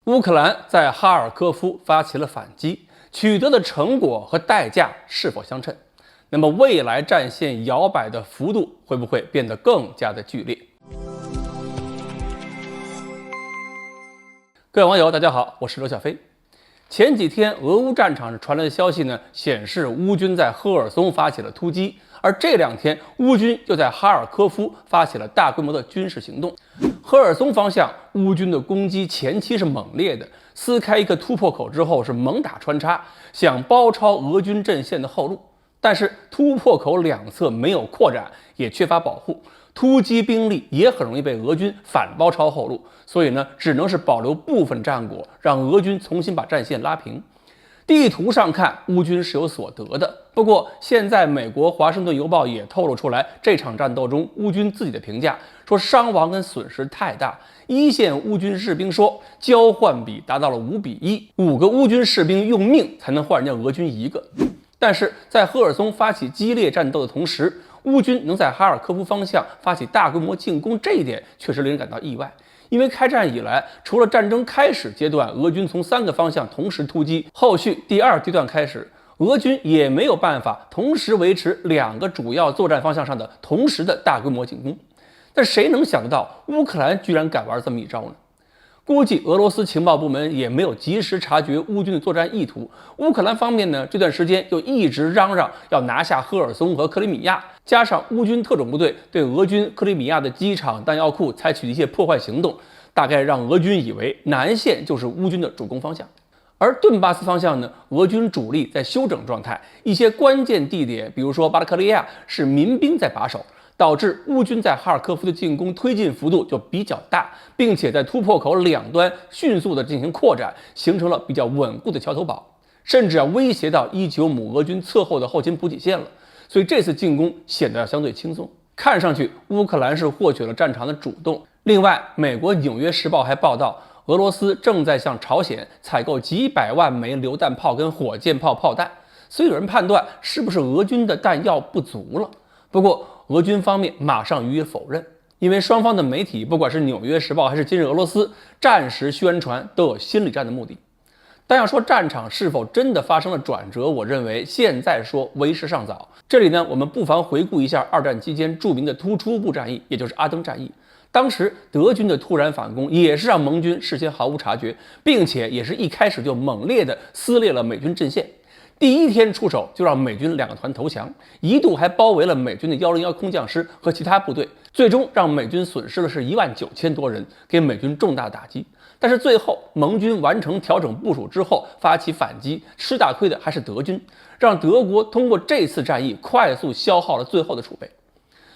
乌克兰在哈尔科夫发起了反击，取得的成果和代价是否相称？那么未来战线摇摆的幅度会不会变得更加的剧烈？各位网友，大家好，我是刘小飞。前几天俄乌战场传来的消息呢，显示乌军在赫尔松发起了突击，而这两天乌军又在哈尔科夫发起了大规模的军事行动。赫尔松方向，乌军的攻击前期是猛烈的，撕开一个突破口之后是猛打穿插，想包抄俄军阵线的后路。但是突破口两侧没有扩展，也缺乏保护，突击兵力也很容易被俄军反包抄后路，所以呢，只能是保留部分战果，让俄军重新把战线拉平。地图上看，乌军是有所得的。不过，现在美国《华盛顿邮报》也透露出来，这场战斗中乌军自己的评价，说伤亡跟损失太大。一线乌军士兵说，交换比达到了5:1，5个乌军士兵用命才能换人家俄军1个。但是在赫尔松发起激烈战斗的同时，乌军能在哈尔科夫方向发起大规模进攻，这一点确实令人感到意外。因为开战以来，除了战争开始阶段，俄军从3个方向同时突击，后续第2阶段开始，俄军也没有办法同时维持2个主要作战方向上的同时的大规模进攻。但谁能想得到，乌克兰居然敢玩这么一招呢？估计俄罗斯情报部门也没有及时察觉乌军的作战意图。乌克兰方面呢，这段时间又一直嚷嚷要拿下赫尔松和克里米亚，加上乌军特种部队对俄军克里米亚的机场、弹药库采取一些破坏行动，大概让俄军以为南线就是乌军的主攻方向。而顿巴斯方向呢，俄军主力在休整状态，一些关键地点，比如说巴拉克利亚，是民兵在把守，导致乌军在哈尔科夫的进攻推进幅度就比较大，并且在突破口两端迅速的进行扩展，形成了比较稳固的桥头堡，甚至要威胁到19姆俄军侧后的后勤补给线了。所以这次进攻显得相对轻松，看上去乌克兰是获取了战场的主动。另外，美国《纽约时报》还报道，俄罗斯正在向朝鲜采购几百万枚榴弹炮跟火箭炮炮弹，所以有人判断是不是俄军的弹药不足了。不过俄军方面马上予以否认，因为双方的媒体，不管是《纽约时报》还是今日俄罗斯，战时宣传都有心理战的目的。但要说战场是否真的发生了转折，我认为现在说为时尚早。这里呢，我们不妨回顾一下2战期间著名的突出部战役，也就是阿登战役。当时德军的突然反攻也是让盟军事先毫无察觉，并且也是一开始就猛烈的撕裂了美军阵线。第1天出手就让美军2个团投降，一度还包围了美军的101空降师和其他部队，最终让美军损失的是19000多人，给美军重大打击。但是最后盟军完成调整部署之后发起反击，吃大亏的还是德军，让德国通过这次战役快速消耗了最后的储备。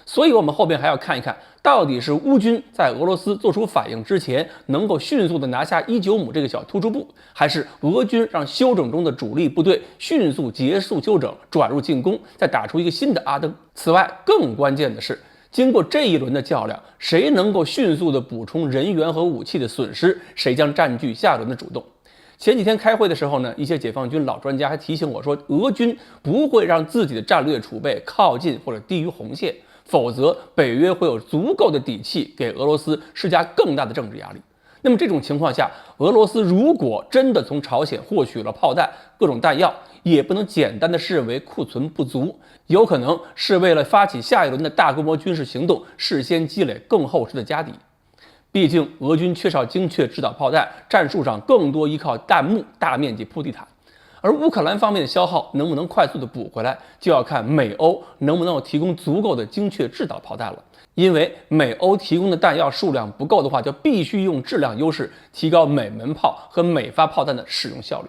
所以我们后边还要看一看，到底是乌军在俄罗斯做出反应之前能够迅速的拿下19姆这个小突出部，还是俄军让休整中的主力部队迅速结束休整，转入进攻，再打出一个新的阿登。此外，更关键的是，经过这一轮的较量，谁能够迅速的补充人员和武器的损失，谁将占据下轮的主动。前几天开会的时候呢，一些解放军老专家还提醒我说，俄军不会让自己的战略储备靠近或者低于红线，否则北约会有足够的底气给俄罗斯施加更大的政治压力。那么这种情况下，俄罗斯如果真的从朝鲜获取了炮弹、各种弹药，也不能简单的视为库存不足，有可能是为了发起下一轮的大规模军事行动，事先积累更厚实的家底。毕竟俄军缺少精确制导炮弹，战术上更多依靠弹幕大面积铺地毯。而乌克兰方面的消耗能不能快速的补回来，就要看美欧能不能够提供足够的精确制导炮弹了。因为美欧提供的弹药数量不够的话，就必须用质量优势提高每门炮和每发炮弹的使用效率，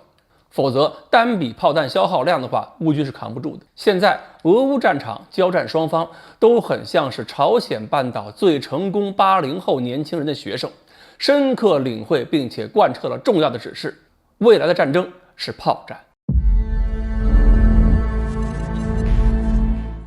否则单笔炮弹消耗量的话，乌军是扛不住的。现在俄乌战场交战双方都很像是朝鲜半岛最成功80后年轻人的学生，深刻领会并且贯彻了重要的指示：未来的战争是炮战。